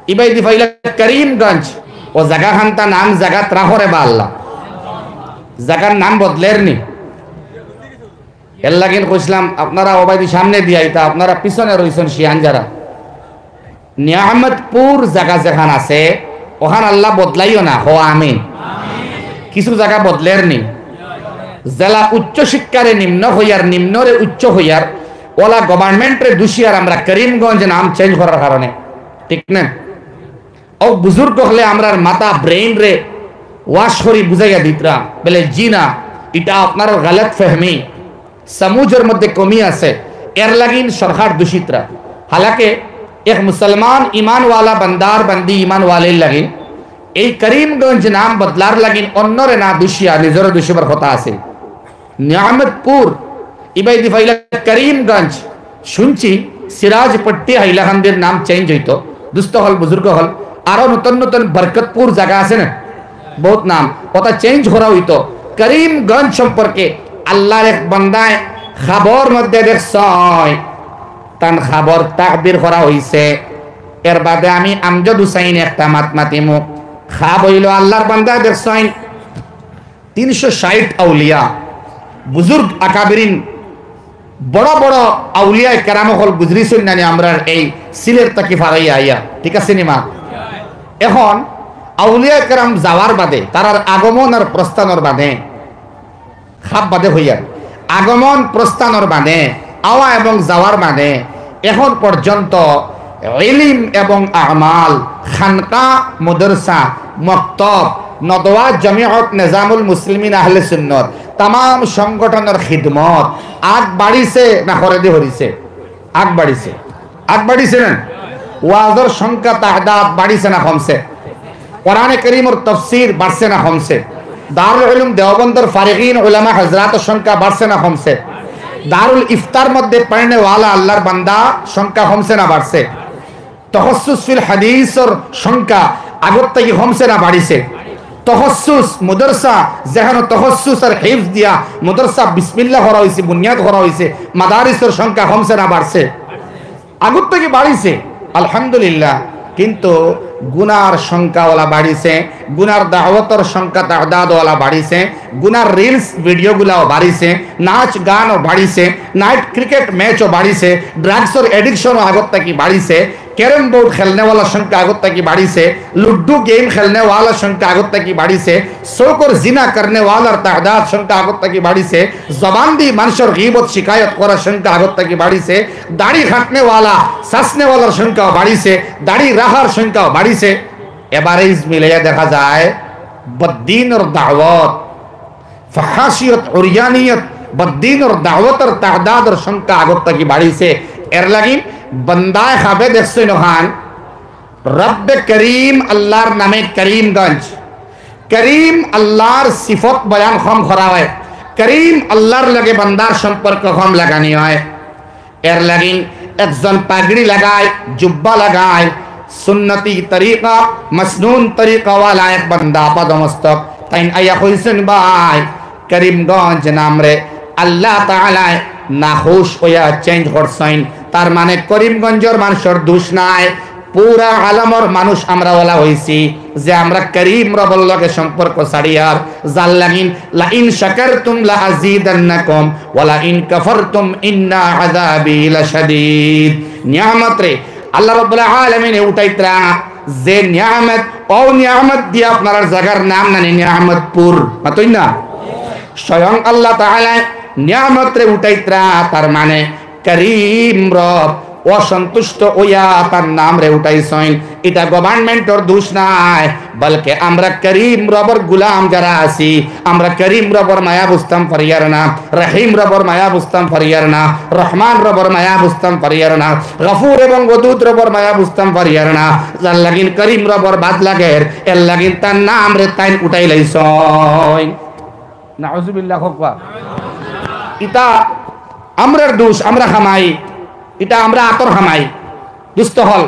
ইবাই দি ফাইলা করিমগঞ্জ ও জায়গা খানটা নাম জায়গা ত্রাহরে বা আল্লাহ জায়গার নাম বদলের নি এর লাগিন কইছিলাম আপনারা ওবাইদি সামনে দিয়াইতা আপনারা পিছনে রইছেন শিয়ান যারা নিয়ামতপুর জায়গা যেখান আছে ওখান আল্লাহ বদলাইও না হো আমিন কিছু জায়গা বদলের নি জেলা উচ্চ শিক্ষারে নিম্ন হইয়ার নিম্নরে উচ্চ হইয়ার ওলা গভর্নমেন্টের দুষিয়ার আমরা করিমগঞ্জ নাম চেঞ্জ করার কারণে ঠিক না ও বুজুর্গ হলে আমরা মাথা ব্রেইন রে ওয়াশ করি বুঝাইয়া দিতরা বলে জি না এটা আপনার গলত ফহমি সমুজের মধ্যে কমি আছে এর লাগিন সরকার দূষিতরা হালাকে এক মুসলমান ইমান ওয়ালা বন্দার বন্দি ইমান ওয়ালে লাগিন এই করিমগঞ্জ নাম বদলার লাগিন অন্যরে না দোষিয়া নিজের দোষিবার কথা আছে নিয়ামতপুর ইবাই দি ফাইলা করিমগঞ্জ শুনছি সিরাজপট্টি হাইলাকান্দির নাম চেঞ্জ হইতো দুস্থ হল বুজুর্গ হল আরো নতুন নতুন বরকতপুর জায়গা আছে না বহুত নাম ওটা চেঞ্জ করা হইতো করিমগঞ্জ সম্পর্কে আল্লাহর এক বান্দায় খবর মধ্যে দেখছয় তান খবর তাকবীর করা হইছে এর বাদে আমি আমজদ হুসাইন একটা মাত মাতিমু খাব হইল আল্লাহর বান্দা দেখছয় 360 আউলিয়া বুজুর্গ আকাবিরিন বড় বড় আউলিয়া কেরাম হল গুজরিছেন নানি আমরা এই সিলেট তাকি ফারাইয়া আইয়া ঠিক আছে নি মা এখন আউলিয়া কেরাম যাওয়ার বাদে তার আগমন আর প্রস্থানের বাদে খাপ বাদে হইয়া আগমন প্রস্থানের বাদে আওয়া এবং যাওয়ার বাদে এখন পর্যন্ত ইলম এবং আমাল খানকা মাদ্রাসা মক্তব নদওয়া জামিয়াত নিজামুল মুসলিমিন আহলে সুন্নাত तमाम সংগঠনের খিদমত আগ বাড়িছে না করে দি হরিছে আগ বাড়িছে না ওয়াজের সংখ্যা তাদাদ বাড়িছে না কমছে কোরআনে কারীমের তাফসীর বাড়ছে না কমছে দারুল উলুম দেওবন্দের ফারিগিন উলামা হযরতের সংখ্যা বাড়ছে না কমছে দারুল ইফতার মধ্যে পড়নে ওয়ালা আল্লাহর বান্দা সংখ্যা কমছে না বাড়ছে তাখাসসুস ফিল হাদিসের সংখ্যা আগত থেকে কমছে না বাড়িছে তহসুস মাদ্রাসা যেখানে তহসুস আর হিফজ দিয়া মাদ্রাসা বিসমিল্লাহ করা হইছে বুনিয়াদ করা হইছে মাদারিসের সংখ্যা কমছে না বাড়ছে আগত থেকে বাড়িছে আলহামদুলিল্লাহ কিন্তু গুনার সংখ্যা ওলা বাড়িছে গুনার দাওয়াতের সংখ্যা তাদাদ ওলা বাড়িছে গুনার রিলস ভিডিওগুলাও বাড়িছে নাচ গানও বাড়িছে নাইট ক্রিকেট ম্যাচও বাড়িছে ড্রাগসের এডিকশনও আগত থেকে বাড়িছে कैरम बोर्ड खेलने वाला संख्या आगत तक की बाड़ी से लुड्डू गेम खेलने वाला संख्या आगत तक की बाड़ी से शौक और जिना करने वाला तादाद संख्या आगत तक की बाड़ी से जबान दी मनुष्य गीबत शिकायत करा संख्या आगत तक की बाड़ी से दाढ़ी काटने वाला ससने वाला संख्या बाड़ी से दाढ़ी रहार संख्या बाड़ी से एबारेज मिले देखा जाए बद्दीन और दावत फहाशियत उरियानियत बद्दीन और दावत और तादाद और संख्या आगत तक की बाड़ी से एर लगी बंदाए खाबे देखते नहान रब्बे करीम अल्लाहर नामे करीमगंज करीम अल्लाहर सिफत बयान खम खरा है करीम अल्लाहर लगे बंदार संपर्क खम लगानी है एर लगिन एकजन पागड़ी लगाए जुब्बा लगाए सुन्नती तरीका मसनून तरीका वाला एक बंदा पदमस्तक ताइन आया हुसैन भाई करीमगंज नाम रे अल्लाह ताला नाखुश होया चेंज करছেন তার মানে করিমগঞ্জের মানুষের দোষ নাই পুরা আলমের মানুষ আমরা ওলা হইছি যে আমরা করিম রবের লগে সম্পর্ক ছাড়িয়ার জাল লাগিন লা ইন শাকারতুম লা আযীদান্নাকুম ওয়া লা ইন কাফারতুম ইন্না আযাবি লাশাদীদ নিয়ামত রে আল্লাহ রাব্বুল আলামিন উঠাইতরা যে নিয়ামত ও নিয়ামত দিয়া আপনার জায়গার নাম নানি নিয়ামতপুর মাতই না স্বয়ং আল্লাহ তাআলা নিয়ামত রে উঠাইতরা তার মানে করিম রব অসন্তুষ্ট ওয়া তার নাম রে উঠাইছেন এটা গভর্নমেন্টের দোষ নাই বলকে আমরা করিম রবের গোলাম যারা আছি আমরা করিম রবের মায়া বুঝতাম পারিয়ার না রহিম রবের মায়া বুঝতাম পারিয়ার না রহমান রবের মায়া বুঝতাম পারিয়ার না গফুর এবং ওদুদ রবের মায়া বুঝতাম পারিয়ার না যার লাগিন করিম রবের বাদ লাগের এর লাগিন তার নাম রে তাই উঠাই লাইছেন নাউজুবিল্লাহ হকবা ইতা আমরার দোষ আমরা খামাই এটা আমরা আতর খামাই দুষ্ট হল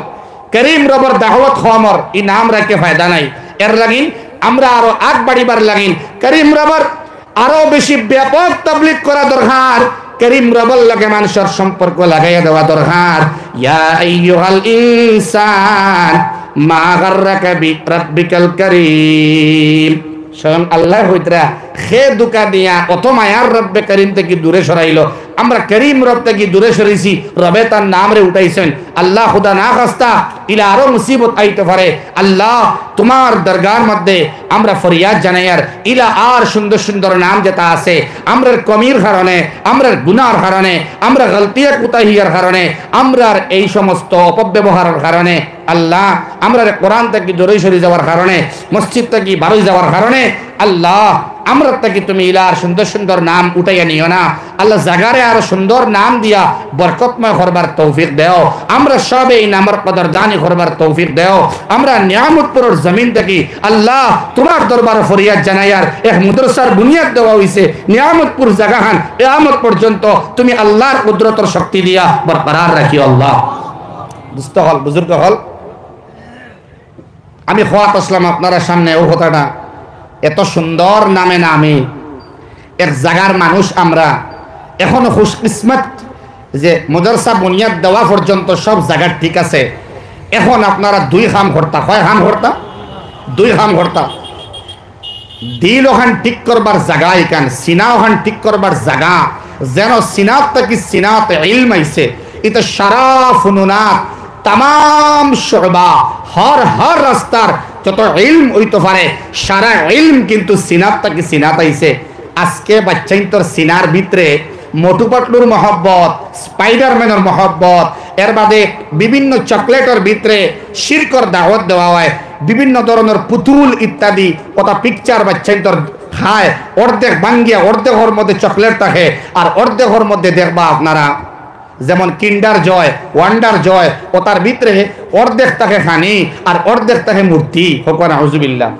করিম রবের দাওয়াত খমর এই নাম রাখতে ফায়দা নাই এর লাগিন আমরা আরো আগ বাড়িবার লাগিন করিম রবের আরো বেশি ব্যাপক তাবলীগ করা দরকার করিম রবের লগে মানুষের সম্পর্ক লাগাইয়া দেওয়া দরকার ইয়া আইয়ুহাল ইনসান মা গাররাকা বিরাব্বিকাল কারীম। স্বয়ং আল্লাহ হইতরা খে দুকা দিয়া অত মায়ার রব্বে করিম থেকে দূরে সরাইলো। আমরা করিম রব থেকে দূরে সরাইছি, রবে তার নাম রে উঠাইছেন। আল্লাহ খুদা না খাস্তা ইলা আরো মুসিবত আইতে পারে, আল্লাহ তোমার দরগার মধ্যে আমরা ফরিয়াদ জানাই আর ইলা আর সুন্দর সুন্দর নাম যেটা আছে আমরার কমির কারণে, আমরার গুনার কারণে, আমরা গলতিয়া কুতাহিয়ার কারণে, আমরার এই সমস্ত অপব্যবহারের কারণে আল্লাহ আমরা কোরআন থেকে দূরে সরে যাওয়ার কারণে, মসজিদ থেকে বারোই যাওয়ার কারণে আল্লাহ আমরা থেকে তুমি ইলার সুন্দর সুন্দর নাম উঠাইয়া নিও না। আল্লাহ জাগারে আরো সুন্দর নাম দিয়া বরকতময় করবার তৌফিক দেও। আমরা সব এই নামের কদর দানি করবার তৌফিক দেও। আমরা নিয়ামতপুরের জমিন থেকে আল্লাহ তোমার দরবারে ফরিয়াদ জানাই আর এক মাদ্রাসার বুনিয়াদ দেওয়া হইছে নিয়ামতপুর জায়গাখান কিয়ামত পর্যন্ত তুমি আল্লাহর কুদরতের শক্তি দিয়া বরকরার রাখিও আল্লাহ। দুস্থ হল বুজুর্গ হল, আমি খোয়াত আসলাম আপনারা সামনে ও কথাটা এত সুন্দর নামে না আমি এক জায়গার মানুষ আমরা এখনো খুশকিসমত যে মাদ্রাসা বুনিয়াদ দেওয়া পর্যন্ত সব জায়গা ঠিক আছে। এখন আপনারা দুই কাম করতা, কয় কাম করতা? দুই কাম করতা। দিল ওখান ঠিক করবার জায়গা এখান, সিনা ওখান ঠিক করবার জায়গা যেন সিনাত থেকে সিনাত ইলম আইছে। এটা সারা ফুনুনাত তাম শোবা হর রাস্তার যত ইলম হইতে পারে সারা ইলম কিন্তু সিনাত থেকে সিনাত আইছে। আজকে বাচ্চাই তোর সিনার ভিতরে মোটু পাটলুর মহব্বত, স্পাইডারম্যানের মহব্বত, এর বাদে বিভিন্ন চকলেটের ভিতরে শিরকর দাওয়াত দেওয়া হয়, বিভিন্ন ধরনের পুতুল ইত্যাদি কথা পিকচার বাচ্চাই তোর খায়। অর্ধেক বাঙ্গিয়া অর্ধেকের মধ্যে চকলেট থাকে আর অর্ধেকের মধ্যে দেখবা আপনারা যেমন কিন্ডার জয়, ওয়ান্ডার জয়, ও তার ভিতরে অর্ধেক তাকে খানি আর অর্ধেক তাকে মূর্তি হোক নাউজুবিল্লাহ।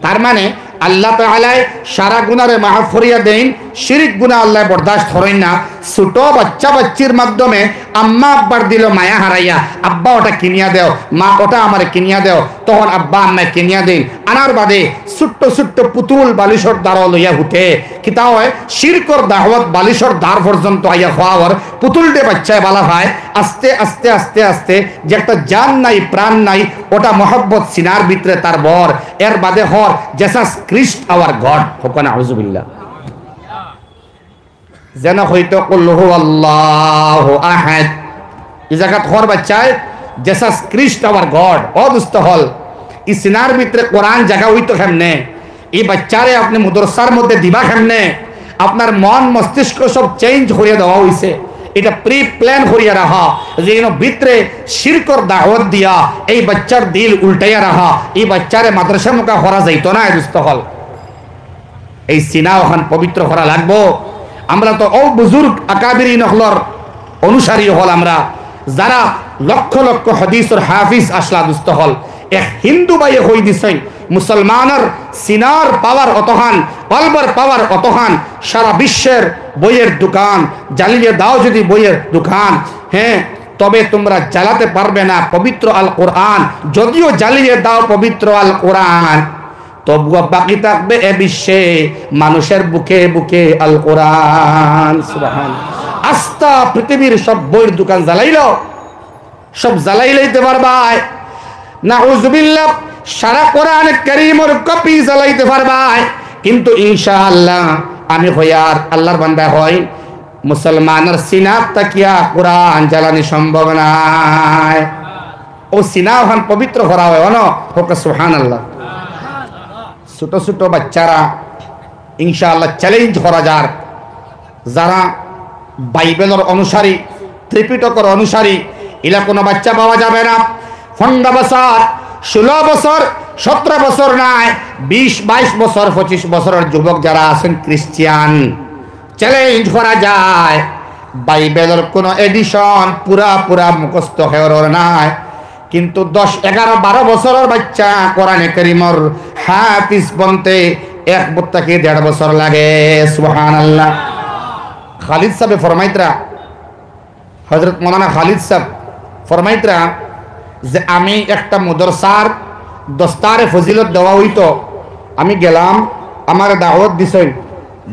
তার মানে আল্লাহ তাআলা সারা গুনারে মাফ করিয়া দেন, শিরিক গুনাহ আল্লাহ বরদাস্ত করেন না। ছোট বাচ্চা বাচ্চির মাধ্যমে আম্মা আব্বার দিল মায়া হারাইয়া, আব্বা ওটা কিনিয়া দেও, মা ওটা আমারে কিনিয়া দেও, তখন আব্বা আম্মায় কিনিয়া দেন। আনার বাদে ছোট্ট ছোট্ট পুতুল বালিশর দ্বারা লইয়া হুতে কিতা হয় শিরকর দাওয়াত বালিশর দ্বার পর্যন্ত আইয়া খাওয়ার পুতুলটে বাচ্চায় বালা হয়। আস্তে আস্তে আস্তে আস্তে যে একটা জান নাই প্রাণ নাই ওটা মহব্বত সিনার ভিতরে তার বর। এর বাদে হর জেসাস ক্রিস্ট আওয়ার গড হোক নাউজুবিল্লাহ। যেন হইতো কুল্লু আল্লাহু আহাদ এই জায়গাত হর বাচ্চায় জেসাস ক্রিস্ট আওয়ার গড অদুস্ত হল। এই সিনার ভিতরে কোরআন জায়গা হইতো কেমনে, এই বাচ্চারে আপনি মাদ্রাসার মধ্যে দিবা কেমনে, আপনার মন মস্তিষ্ক সব চেঞ্জ করিয়া দেওয়া হইছে। এটা প্রি প্ল্যান করিয়া রাখা যে ভিতরে শিরকর দাওয়াত দিয়া এই বাচ্চার দিল উল্টাইয়া রাখা, এই বাচ্চারে মাদ্রাসা মুখা করা যাইতো না। দুস্থ হল এই সিনা ওখান পবিত্র করা লাগবো। আমরা তো ও বুজুর্গ আকাবিরিন হলর অনুসারী হল, আমরা যারা লক্ষ লক্ষ হাদিসের হাফিজ আসলা দুস্থ হল। এক হিন্দু বাইয়ে হই দিছেন মুসলমানের সিনার পাওয়ার অতহান, কলবার পাওয়ার অতহান, সারা বিশ্বের বইয়ের দোকান জ্বালিয়ে দাও যদি বইয়ের দোকান, হ্যাঁ তবে তোমরা জ্বালাতে পারবে না পবিত্র আল কোরআন। যদিও জ্বালিয়ে দাও পবিত্র আল কোরআন তবুও বাকি থাকবে এ বিশ্বে মানুষের বুকে বুকে আল কোরআন। সুবহানাল্লাহ। আস্তা পৃথিবীর সব বইয়ের দোকান জ্বালাইলো, সব জ্বালাই লইতে পারবা নাউজুবিল্লাহ, সারা কোরআন কারীমের কপি জ্বালাইতে পারবা, কিন্তু ইনশাআল্লাহ আমি হইয়ার আল্লাহর বান্দা হই মুসলমানের সিনাত তাকিয়া কোরআন জ্বালানি সম্ভব নাই। ও সিনা ওখান পবিত্র করা হয় অন হোক সুবহানাল্লাহ। ছোট ছোট বাচ্চারা ইনশাআল্লাহ চ্যালেঞ্জ করা যার, যারা বাইবেলের অনুসারী ত্রিপিটকের অনুসারী এলা কোনো বাচ্চা পাওয়া যাবে না। 15 বছর 16 বছর 17 বছর নাই 20 22 বছর 25 বছরের যুবক যারা আছেন খ্রিস্টান চ্যালেঞ্জ করা যায় বাইবেলের কোন এডিশন পুরা পুরা মুখস্থ হওয়ার নাই, কিন্তু 10 11 12 বছরের বাচ্চা কোরআনে কারীমের হাফিজ বনতে 1 থেকে 1.5 বছর লাগে। সুবহানাল্লাহ। খালিদ সাহেব ফরমাইতরা, হযরত মাওলানা খালিদ সাহেব ফরমাইতরা যে আমি একটা মাদ্রাসার দস্তারে ফজিলত দেওয়া হইতো, আমি গেলাম, আমার দাওয়াত দিছেন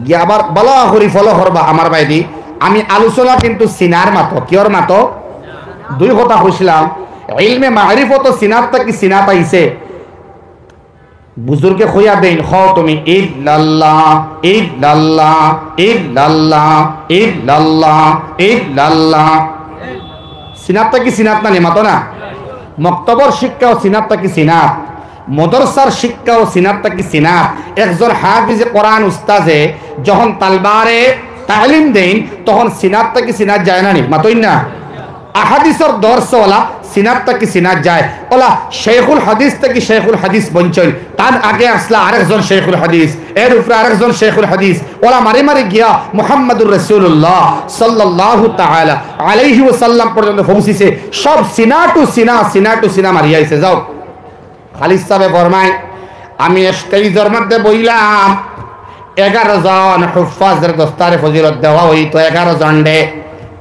গিয়ে আবার বলা করি ফলো করবা আমার বাইদি। আমি আলোচনা কিন্তু সিনার মাতো কিয়র মাতো দুই কথা কইছিলাম, ইলমে মারিফত সিনাত কি সিনাত আইছে বুজুর্গে খইয়া দেন খ তুমি ইল্লাল্লাহ ইল্লাল্লাহ ইল্লাল্লাহ ইল্লাল্লাহ ইল্লাল্লাহ সিনাত কি সিনাত না নিমাতো না মক্তবর শিক্ষা ও সিনাত কি সিনাত মদরসার শিক্ষা ও সিনাত কি সিনাত একজন হাফিজে কোরআন উস্তাজে যখন তালবারে তালিম দেন তখন সিনাত কি সিনাত যায় না নি মাতোই না আহাদিসর দর্শওয়ালা সিনাত কি সিনাত যায় ওলা শেখুল হাদিস থেকে শেখুল হাদিস বঞ্চন তার আগে আসলা আরেকজন শেখুল হাদিস এর উপরে আরেকজন শেখুল হাদিস ওলা মারি মারি গিয়া মুহাম্মদুর রাসূলুল্লাহ সাল্লাল্লাহু তাআলা আলাইহি ওয়াসাল্লাম পর্যন্ত পৌঁছিছে সব সিনাটু সিনা মারিয়াইছে যাও খালিদ সাহেব ফরমায় আমি স্টেজের মধ্যে বইলাম 11 জন হুফাজের দস্তারে ফজিলত দেওয়া হইতো 11 জন ডে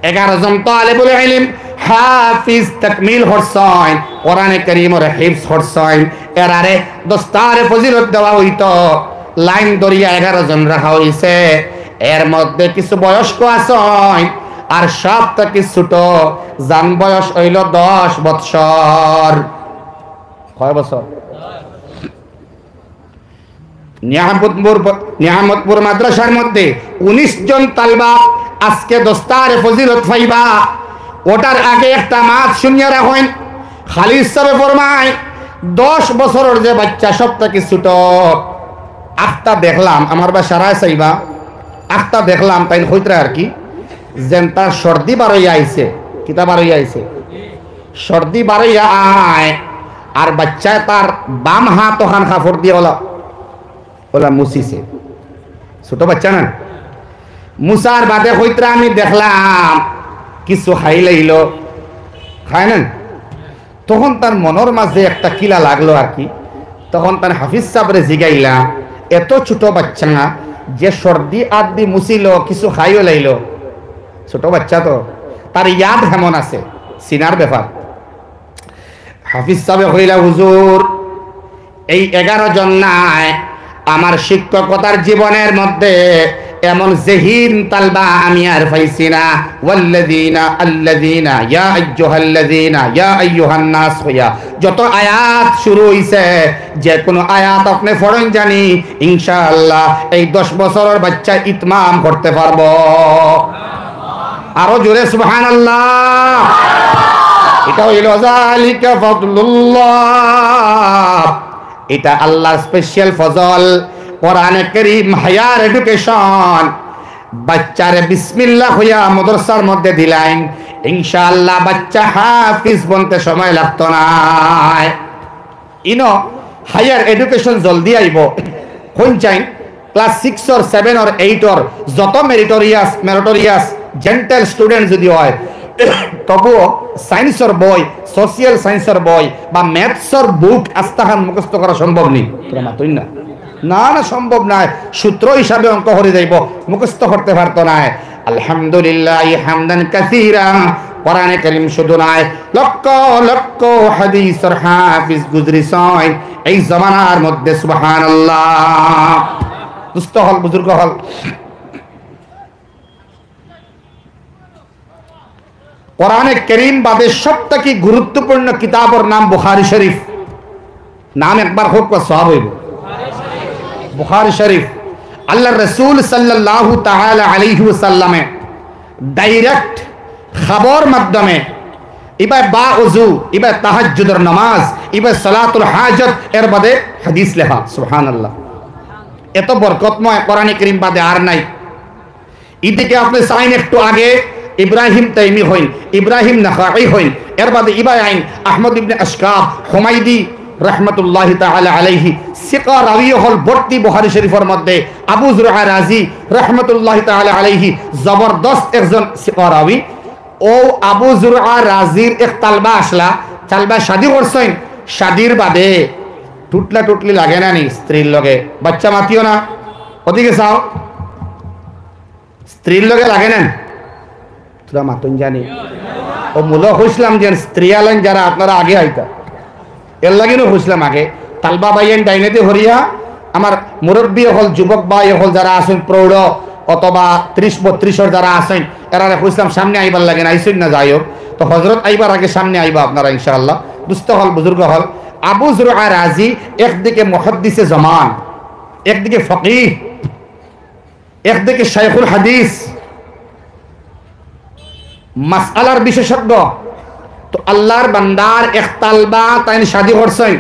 11 জন তালিবুল ইলম হাফিজ তাকমিল হরসাইন কোরআনে কারীমের হিফজ হরসাইন এরারে দস্তারে ফজিলত দেওয়া হইতো লাইন দরিয়া 11 জন রাখা হইছে এর মধ্যে কিছু বয়স্ক আছেন আর সব থেকে ছোট জান বয়স হইল 10 বৎসর কয় বছর নিয়ামতপুর মাদ্রাসার মধ্যে 19 জন তালবা আজকে দস্তারে ফজিলত পাইবা ওটার আগে একটা মাত শুনিয়া রাখেন খালিদ সাহেব ফরমায় 10 বছরের যে বাচ্চা সব থেকে ছোট আখতা দেখলাম আমার বাসারায় চাইবা আখতা দেখলাম তাই হইতরা আর কি যেন তার সর্দি বারইয়া আইছে কিতা বারইয়া আইছে সর্দি বারইয়া আয় আর বাচ্চায় তার বাম হাত ওখান কাপড় দিয়ে ওলা মুছিছে ছোট বাচ্চা না মুসার বাদে হইতরা আমি দেখলাম কিছু খাই লাইল খায় না তখন তার মনের মাঝে একটা কিলা লাগলো আর কি তখন তার হাফিজ সাহেবরে জিগাইলা এত ছোট বাচ্চা না যে সর্দি আদি মুছিল কিছু খাইও লাইল ছোট বাচ্চা তো তার ইয়াদ কেমন আছে সিনার ব্যাপার হাফিজ সাহেব হইলা হুজুর এই 11 জন নাই আমার শিক্ষকতার জীবনের মধ্যে এমন জহিন তালবা আমি আর পাইছি না আল্লাযীনা ইয়া আইয়ুহাল্লাযীনা ইয়া আইয়ুহান নাস হইয়া যত আয়াত শুরু হইছে যে কোন আয়াত আপনি পড়েন জানি ইনশাআল্লাহ এই 10 বছরের বাচ্চা ইতমাম করতে পারবো আরো জোরে সুবহানাল্লাহ এটা হইল যালিকা ফাদলুল্লাহ এটা আল্লাহর স্পেশাল ফজল কোরআনে কারীম হায়ার এডুকেশন বাচ্চারে বিসমিল্লাহ হইয়া মাদ্রাসার মধ্যে দিলাইন ইনশাআল্লাহ বাচ্চা হাফিজ বনতে সময় লাগতো না ইনো হায়ার এডুকেশন জলদি আইব কোন চাই ক্লাস 6 অর 7 অর 8 অর যত মেরিটোরিয়াস জেন্টাল স্টুডেন্ট যদি হয় তবুও সায়েন্সের বই সোশিয়াল সায়েন্সের বই বা ম্যাথসের বুক আস্তাখান মুখস্থ করা সম্ভব নেই তোরা মাতই না না না সম্ভব নয় সূত্র হিসাবে অঙ্ক হয়ে যাইব মুখস্থ করতে পারতো না আলহামদুলিল্লাহ হামদান কাসীরা কোরআনে কারীম শুধু নয় লক্ষ লক্ষ হাদিসের হাফিজ গুজরিছেন এই জামানার মধ্যে সুবহানাল্লাহ দুস্থ হল বুজুর্গ হল কোরআনে কারীম বাদে সবথেকে গুরুত্বপূর্ণ কিতাবের নাম বুখারী শরীফ নাম একবার হোক বা সওয়াব হইব বুখারী শরীফ আল্লাহর রাসূল সাল্লাল্লাহু তাআলা আলাইহি ওয়াসাল্লামে ডাইরেক্ট খবর মাধ্যমে ইবা বা ওযু ইবা তাহাজ্জুদের নামাজ ইবা সালাতুল হাজত এর বাদে হাদিস লেখা সুবহানাল্লাহ এত বরকতময় কোরআনে কারীম বাদে আর নাই এদিকে আপনি সাইন একটু আগে ইব্রাহিম তাইমি হইন ইব্রাহিম নাখাই হইন এর বাদে ইবা আইন আহমদ ইবনে আশকাব হুমাইদি রাহমাতুল্লাহি তাআলা আলাইহি সিকা রাওয়ী হল ভর্তি বুখারী শরীফের মধ্যে আবু যুরআ রাজি রাহমাতুল্লাহি তাআলা আলাইহি জবরদস্ত একজন সিকা রাওয়ী ও আবু যুরআ রাজির এক তালবা আসলা তালবা শাদী করছেন শাদীর বাদে টুটলি লাগে না নি স্ত্রীর লগে বাচ্চা মাতিও না ওদিকে যাও স্ত্রীর লগে লাগে না তোরা মাতুন জানি ও মূল হইছিলাম যে স্ত্রী আলেন যারা আপনারা আগে আইতা এর লাগিনো হইছিলাম আগে তালবা বাইয়েন ডাইনেতে হরিয়া আমার মুরব্বী হল যুবক ভাই হল যারা আছেন প্রৌঢ় অথবা 30-32 যারা আছেন এরা হইছিলাম সামনে আইবার লাগে না আইসুন না যাই হোক তো হযরত আইবার আগে সামনে আইবা আপনারা ইনশাআল্লাহ। দুস্থ হল, বুজুর্গ হল। আবু যুরআ রাজি একদিকে মুহাদ্দিসে জামান, একদিকে ফকিহ, একদিকে শাইখুল হাদিস, মাসআলার বিশেষজ্ঞ। তো আল্লাহর বান্দার এক তালবা তাইন শাদি করছেন,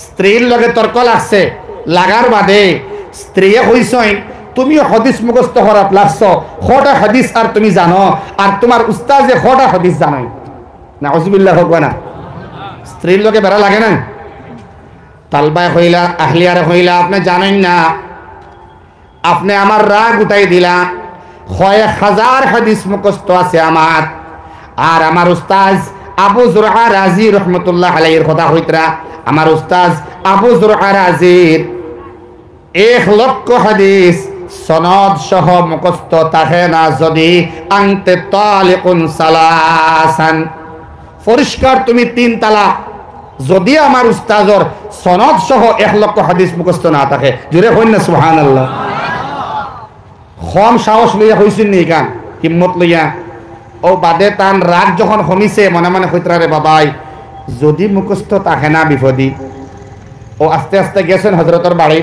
স্ত্রীর লগে তর্ক লাগছে, লাগার বাদে স্ত্রীয়ে কইছেন তুমিও হাদিস মুখস্থ করাত লাগছ, কটা হাদিস আর তুমি জানো, আর তোমার উস্তাদে কটা হাদিস জানো। নাউজুবিল্লাহ হোক না, স্ত্রীর লগে বেড়া লাগে না। তালবায় হইলা, আহলিয়ারে হইলা, আপনি জানেন না, আপনি আমার রাগ উঠাই দিলা, কয়েক হাজার হাদিস মুখস্থ আছে আমার, আর আমার উস্তাদ আবু যুরআ রাজি রহমতুল্লাহ আলাইহির কথা হইতরা, আমার উস্তাদ আবু যুরআ রাজির 1,00,000 হাদিস সনদ সহ মুখস্থ থাকে না যদি আনতে তালিকুন সালাসান, পরিষ্কার তুমি 3 তালাক। যদি আমার উস্তাদর সনদ সহ 1,00,000 হাদিস মুখস্থ না থাকে, জুড়ে হইন না সুবহানাল্লাহ। কম সাহস লইয়া হইছেন নি কান, হিম্মত লইয়া। ও বাদে তান রাগ যখন কমিছে, মনে মনে হইতরা রে বাবাই যদি মুখস্থ থাকে না বিপদি। ও আস্তে আস্তে গেছেন হযরতর বাড়ি,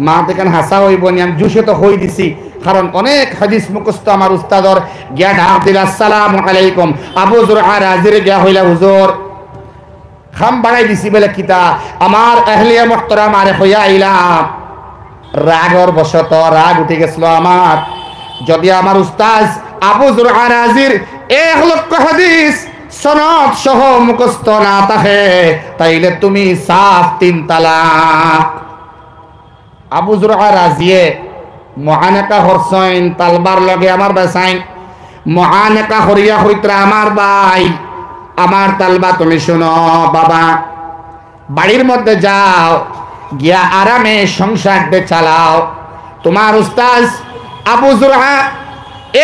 মা দেখেন হাসা হইব নি, আমি জুসে তো হই দিছি, কারণ অনেক হাদিস মুখস্থ আমার উস্তাদর। গিয়া ডাক দিলা আসসালামু আলাইকুম, আবু যুরআ রাজির গিয়া হইলা হুজুর খাম বাড়াই দিছি বলে কিতা, আমার আহলিয়া মুহতারাম আরে হইয়া আইলাম, রাগর বশত রাগ উঠে গেছিল আমার। যদি আমার উস্তাদ আবু যুরআ রাজির 1,00,000 হাদিস সনদ সহ মুখস্থ না থাকে, তাইলে তুমি সাফ 3 তালাক। আবু যুরআ রাজিয়ে মুআনাকা হরসাইন তালবার লগে আমার বাসাইন, মুআনাকা হরিয়া হইতরা আমার ভাই, আমার তালবা তুমি শুনো বাবা, বাড়ির মধ্যে যাও, গিয়া আরামে সংসারটা চালাও। তোমার উস্তাদ আবু যুরআ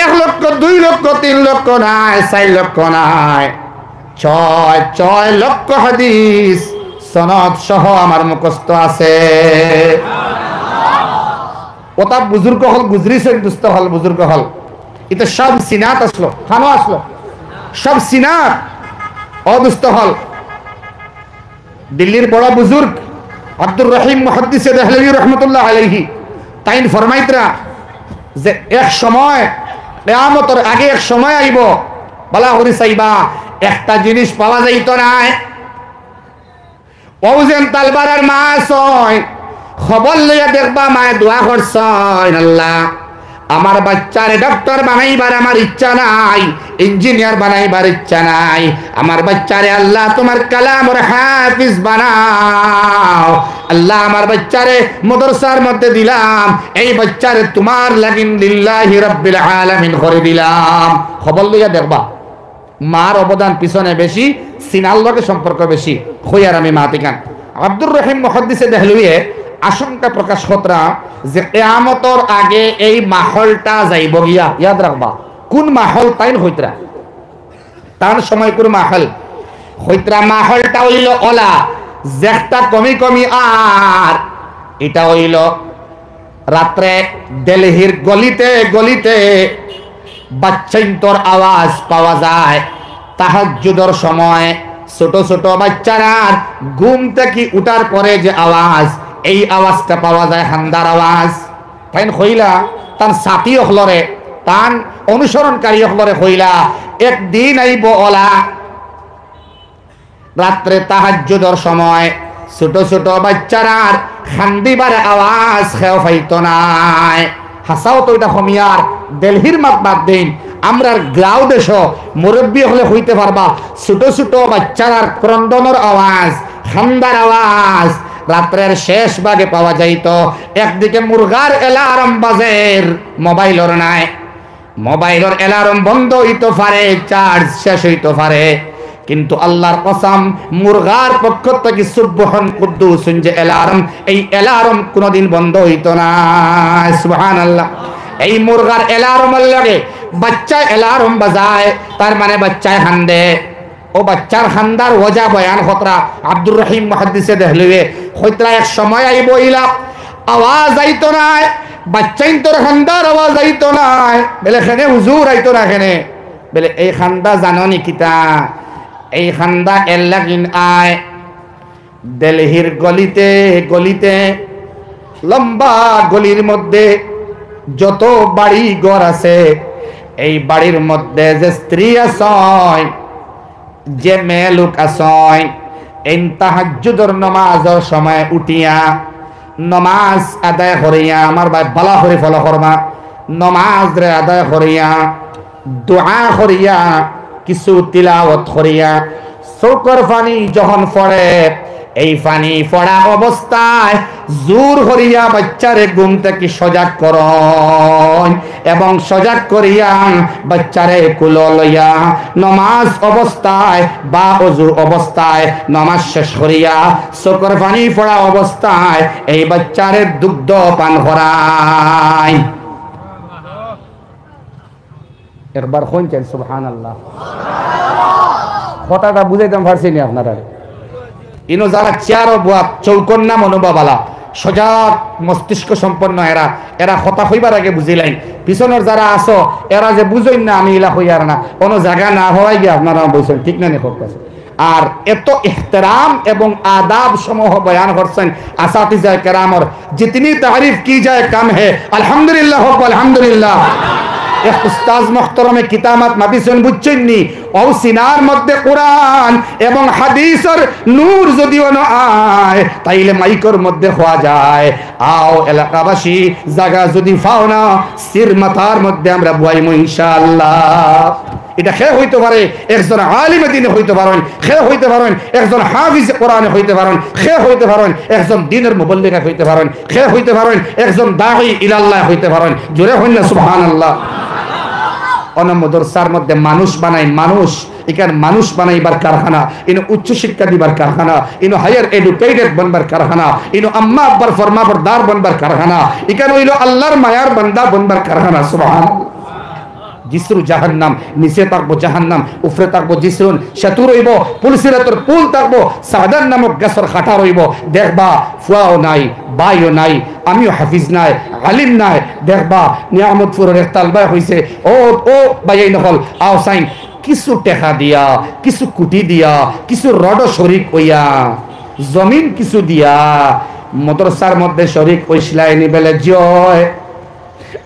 1,00,000 2,00,000 3,00,000 নাই, 4,00,000 নাই, 6 লক্ষ হাদিস সনদ সহ আমার মুখস্থ আছে। ওটা বুজুর্গ হল, গুজরিছেন দুস্থ হল, বুজুর্গ হল। এটা সব সিনাত আসলো, খানো আসলো, সব সিনাত অদুস্থ হল। দিল্লির বড় বুজুর্গ আব্দুর রহিম মুহাদ্দিসে দেহলভী রহমতুল্লাহ আলাইহি তাইন ফরমাইতরা যে এক সময় কিয়ামতের আগে এক সময় আইব, বলা হরি সাইবা একটা জিনিস পাওয়া যাইতো না, ওজেন তালবারার মা ছয়, খবর লইয়া দেখবা মায়ে দোয়া করছেন, আল্লাহ আমার বাচ্চারে ডক্টর বানাইবার আমার ইচ্ছা নাই, ইঞ্জিনিয়ার বানাইবার ইচ্ছা নাই, আমার বাচ্চারে আল্লাহ তোমার কালামের হাফিজ বানাও, আল্লাহ আমার বাচ্চারে মাদ্রাসার মধ্যে দিলাম, এই বাচ্চারে তোমার লাগিন লিল্লাহি রাব্বিল আলামিন করে দিলাম। খবর লইয়া দেখবা মার অবদান পিছনে বেশি, সিনার লগে সম্পর্ক বেশি। হইয়ার আমি মাতিকান আব্দুর রহিম মুহাদ্দিসে দেহলভীয়ে আশঙ্কা প্রকাশ করা যে কিয়ামতের আগে এই মাহলটা যাইব গিয়া, ইয়াদ রাখবা কোন মাহল তাইন হইতরা, তার সময় কোন মাহল হইতরা, মাহলটা হইল ওলা যেটা কমি কমি, আর এটা হইল রাত্রে দিল্লির গলিতে গলিতে বাচ্চাইন্তর আওয়াজ পাওয়া যায়, তাহাজ্জুদের সময় ছোট ছোট বাচ্চারা ঘুম থেকে উঠার পরে যে আওয়াজ, এই আওয়াজটা পাওয়া যায়, হান্দার আওয়াজ। তাই হইলা তার সাথী হলরে, তার অনুসরণকারী হলরে হইলা একদিন আইব ওলা রাত্রে তাহাজ্জুদের সময় ছোট ছোট বাচ্চারা খান্দিবার আওয়াজ খেও পাইতো নাই। হাসাও তো এটা হমিয়ার দিল্লির মাত বাদ দিন, আমরা গ্রাউ দেশ মুরব্বী হলে হইতে পারবা, ছোট ছোট বাচ্চার ক্রন্দনের আওয়াজ, খান্দার আওয়াজ রাত্রের শেষ ভাগে পাওয়া যাইত। একদিকে মুরগার এলার্ম বাজের, মোবাইলের নাই, মোবাইলের এলার্ম বন্ধ হইতে পারে, চার্জ শেষ হইতে পারে, কিন্তু আল্লাহর কসম মুরগার পক্ষ থেকে সুবহান কুদ্দুসুন যে এলার্ম, এই এলার্ম কোনদিন বন্ধ হইতো না। সুবহানাল্লাহ। এই মুরগার এলার্মের লাগে বাচ্চা এলার্ম বাজায়, তার মানে বাচ্চায় হান্দে। ও বাচ্চার হান্দার ওজা বয়ান খতরা আব্দুর রহিম মুহাদ্দিসে দেহলভী হইতরা এক সময় আইব ইলা আওয়াজ আইতো না, বাচ্চাইন তোর হান্দার আওয়াজ আইতো না, বলে এখানে হুজুর আইতো না, এখানে বলে এই খান্দা জাননি কিতা এই খান্দা এল্লাগিন আয় দিল্লির গলিতে গলিতে লম্বা গলির মধ্যে যত বাড়ি ঘর আছে এই বাড়ির মধ্যে যে স্ত্রী আছে যে মেয়ে লোক আছে এই তাহাজ্জুদের নামাজের সময় উঠিয়া নামাজ আদায় করিয়া আমার ভাই বালা করে ফলো করবা নামাজ রে আদায় করিয়া দোয়া করিয়া কিছু তিলাওয়াত করিয়া চোখের পানি যখন পড়ে এই পানি পড়া অবস্থায় জোর করিয়া বাচ্চারে ঘুম থেকে সজাগ করন এবং সজাগ করিয়া বাচ্চারে কুল লইয়া নামাজ অবস্থায় বা ওযু অবস্থায় নামাজ শেষ করিয়া চোখের পানি পড়া অবস্থায় এই বাচ্চারে দুগ্ধ পান করায় একবার শুনছেন সুবহানাল্লাহ কথাটা বুঝাইতাম পারছি না আপনারা ইনো যারা চেয়ার বুয়া চৌকন্যা মনোভাবালা সজাগ মস্তিষ্ক সম্পন্ন এরা এরা কথা হইবার আগে বুঝিলাইন পিছনের যারা আসো এরা যে বুঝইন না আমি ইলা হইয়ার না কোনো জায়গা না হওয়াই গিয়ে আপনারা বলছেন ঠিক না নিখোক আর এত ইহতরাম এবং আদাব সমূহ বয়ান করছেন আসাতিজায়ে কেরামর जितनी तारीफ की जाए कम है अल्हम्दुलिल्लाह हो अल्हम्दुलिल्लाह एक उस्ताद मोहतरम कितामत माबिसन बुझছেননি ও সিনার মধ্যে কোরআন এবং হাদিসের নূর যদিও না আয় তাইলে মাইকের মধ্যে হওয়া যায় আও এলাকাবাসী জায়গা যদি পাও না সির মাথার মধ্যে আমরা বইমু ইনশাআল্লাহ এটা খে হইতে পারে একজন আলিমে দ্বীন হইতে পারেন খে হইতে পারেন একজন হাফিজ কোরআন হইতে পারেন খে হইতে পারেন একজন দ্বীনের মুবল্লিগ হইতে পারেন খে হইতে পারেন একজন দাঈ ইলাল্লাহ হইতে পারেন জোরে হইন না সুবহানাল্লাহ অনমদরসার মধ্যে মানুষ বানাই মানুষ এখানে মানুষ বানাইবার কারখানা ইনো উচ্চ শিক্ষা দিবার কারখানা ইনো হায়ার এডুকেটেড বনবার কারখানা ইনো আম্মা আব্বার ফরমাবরদার বনবার কারখানা এখানে হইলো আল্লাহর মায়ার বান্দা বনবার কারখানা সুবহানাল্লাহ জিসরু জাহান্নাম নিচে থাকবো জাহান্নাম উপরে থাকবো জিসরুন সেতু রইব পুলসিরাতের পুল থাকবো সাদার নামক গ্যাসের খাটা রইব দেখবা ফুয়াও নাই বাইও নাই আমিও হাফিজ নাই আলিম নাই দেখবা নিয়ামতপুরের এক তালবায় হইছে ও বাইয়াই নহল আও সাইন কিছু টেকা দিয়া কিছু কুটি দিয়া কিছু রড শরিক হইয়া জমিন কিছু দিয়া মাদ্রাসার মধ্যে শরিক হইছিলাইনি বেলে জয়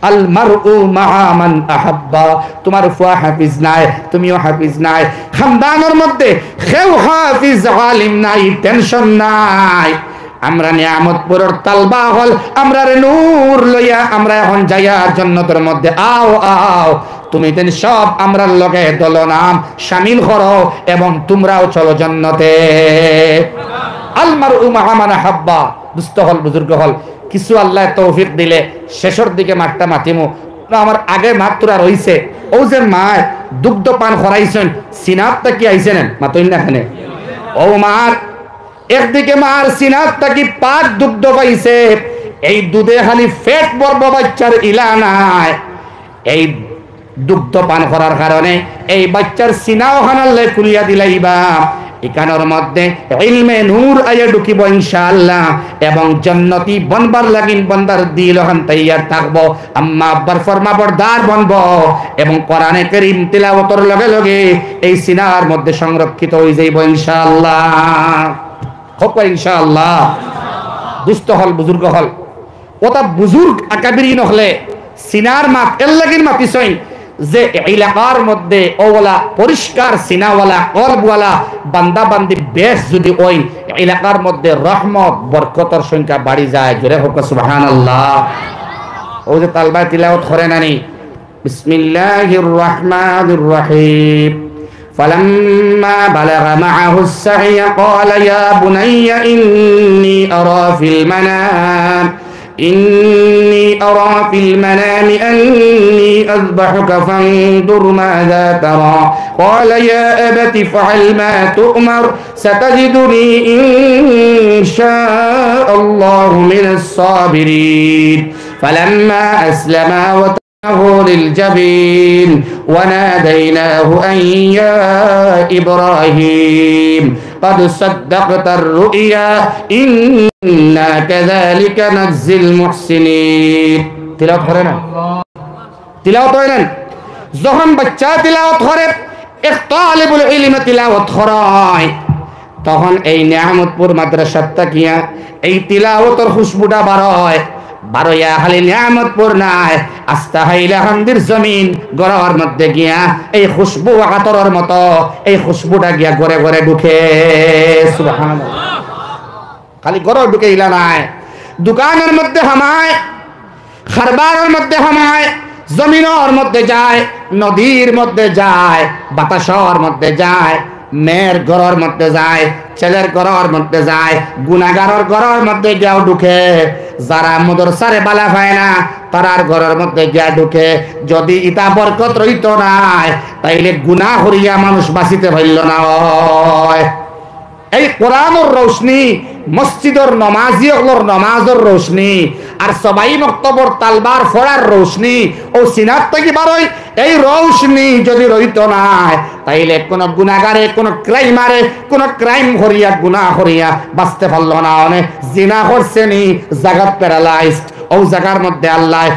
আল মারউ মাআ মান আহাব্বা তোমার ফুয়া হাফিজ নাই তুমিও হাফিজ নাই খানদানের মধ্যে কেউ হাফিজ আলিম নাই টেনশন নাই আমরা নিয়ামতপুরের তালবা হল আমরা নূর লইয়া আমরা এখন যাইয়া জান্নাতের মধ্যে আও আও তুমি তেন সব আমরার লগে দলনাম শামিল করো এবং তোমরাও চলো জান্নাতে আল মারউ মাআ মান আহাব্বা দুস্থ হল বুজুর্গ হল কিছু আল্লাহ তৌফিক দিলে শেষের দিকে মাঠটা মাতিমু আমার আগে মাত্র রইছে ও যে মায় দুগ্ধ পান করাইছেন সিনাতটা কি আইছেন মাতইন না এখানে ও মার একদিকে মার সিনাতটা কি পাক দুগ্ধ পাইছে এই দুধে খালি ফেট বর্ব বাচ্চার ইলা নাই এই দুগ্ধ পান করার কারণে এই বাচ্চার সিনাও খানালে খুলিয়া দিলাইবা এখানের মধ্যে ইলমে নূর আয়া ঢুকিব ইনশাআল্লাহ এবং জান্নাতি বনবার লাগিন বন্দার দিল হন তৈয়ার থাকবো আম্মা আব্বার ফরমাবরদার বনব এবং কোরআনে কারীম তিলাওয়াতের লগে লগে এই সিনার মধ্যে সংরক্ষিত হয়ে যাইব ইনশাআল্লাহ হোক ইনশাআল্লাহ দুস্থ হল বুজুর্গ হল ওটা বুজুর্গ আকাবিরিন হলে সিনার মাত এর লাগিন মাতিছইন যে এলাকার মধ্যে ওলা পরিষ্কার সিনাওয়ালা কলবওয়ালা বান্দা বান্দি বেশ যদি ওই এলাকার মধ্যে রহমত বরকতের সংখ্যা বাড়ি যায় জোরে হোক সুবহানাল্লাহ ও যে তালবা তিলাওয়াত করে নানি বিসমিল্লাহির রহমানির রহিম فلما بلغ معه السعي قال يا بني إني أرى في المنام أني أذبحك فانظر ماذا ترى قال يا أبت افعل ما تؤمر ستجدني إن شاء الله من الصابرين فلما أسلما وتله للجبين وناديناه أن يا إبراهيم قد صدقت الرؤيا إنا كذلك نجزي المحسنين تلاوت قرآن تلاوت قرآن যখন বাচ্চা তিলাওয়াত করে এক তালিবুল ইলমে তিলাওয়াত করে তখন এই নিয়ামতপুর মাদ্রাসাত তাকিয়া এই তিলাওয়াতের খুশবুটা বার হয় বারোয়া খালি নিয়ামতপুর নাই আস্তা হাইলা হামদির জমিন গড়ার মধ্যে গিয়া এই খুশবু আতরের মতো এই খুশবুটা গিয়া ঘরে ঘরে ঢুকে সুবহানাল্লাহ খালি ঘরে ঢুকে ইলা নাই দোকানের মধ্যে হামায় খারবারের মধ্যে হামায় জমিনের মধ্যে যায় নদীর মধ্যে যায় বাতাসের মধ্যে যায় মেয়ের ঘরের মধ্যে যায় ছেলের ঘরের মধ্যে যায় গুনাহগারের ঘরের মধ্যে গিয়াও ঢুকে যারা মাদ্রাসারে বালা পায় না তারার ঘরের মধ্যে গিয়া ঢুকে যদি ইতা বরকত রইত নাই তাইলে গুনাহ করিয়া মানুষ বাঁচিতে পারল না হয় এই কোরআনের রোশনি মসজিদের নমাজিগুলোর নমাজের রোশনি আর সবাই মক্তবর তালবার ফড়ার রোশনি ও সিনাত থেকে বারোই এই রোশনি যদি রইত নাই তাইলে কোন গুনাহগারে কোন ক্রাইমারে কোন ক্রাইম করিয়া গুনাহ করিয়া বাঁচতে পারল না অনেক জিনা করছেনি জাগাত প্যারালাইজড ও জায়গার মধ্যে আল্লাহ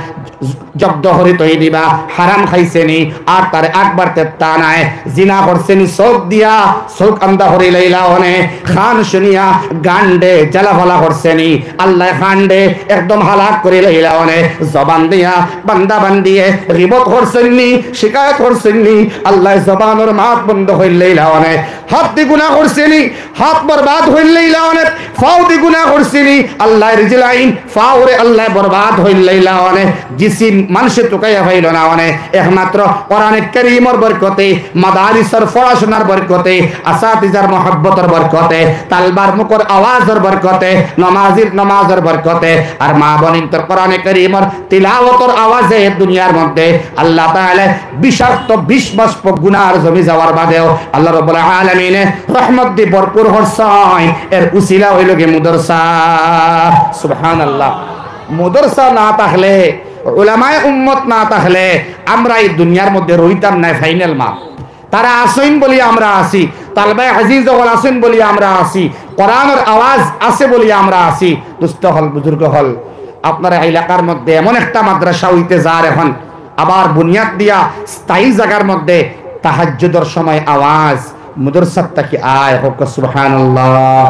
জব্দ হরি তৈ দিবা হারাম খাইছেনি আর তারে একবার তেত্তা নাই জিনা করছেনি চোখ দিয়া চোখ আন্দা হরি লইলা অনে খান শুনিয়া গান্ডে জ্বালাফলা করছেনি আল্লাহ খান্ডে একদম হালাক করে লইলা অনে জবান দিয়া বান্দা বান্দিয়ে রিবত করছেননি শিকায়ত করছেননি আল্লাহ জবানের মাত বন্ধ হইল লইলা অনে হাত দি গুনাহ করছেনি হাত বরবাদ হইল লইলা অনে ফাও দি গুনাহ করছেনি আল্লাহ রিজলাইন ফাওরে আল্লাহ বরবাদ হইল লইলা অনে জিসিম মানুষে টুকাইয়া পাইল না অনে একমাত্র কোরআনে কারীমের বরকতে মাদারিসের পড়াশোনার বরকতে আসাতিজার মহব্বতের বরকতে তালবার মুখর আওয়াজের বরকতে নামাজের বরকতে আর মা বোনিন্তর কোরআনে কারীমের তিলাওয়াতের আওয়াজে দুনিয়ার মধ্যে আল্লাহ তাআলা বিষাক্ত বিষবাষ্প গুনার জমি যাওয়ার বাদেও আল্লাহ রাব্বুল আলামিন রহমত দি ভরপুর হরসাই এর উসিলা হইল গে মাদ্রাসা সুবহানাল্লাহ মাদ্রাসা না থাকলে উলামায়ে উম্মত না থাকলে আমরা এই দুনিয়ার মধ্যে রইতাম না ফাইনাল মা তারা আসেন বলি আমরা আসি তালবায়ে আজিজ হল আসেন বলি আমরা আসি কোরআনের আওয়াজ আছে বলি আমরা আসি দুস্থ হল বুজুর্গ হল আপনার এলাকার মধ্যে এমন একটা মাদ্রাসা হইতে যার এখন আবার বুনিয়াদ দিয়া স্থায়ী জায়গার মধ্যে তাহাজ্জুদের সময় আওয়াজ মাদ্রাসাত থেকে আয় হোক সুবহানাল্লাহ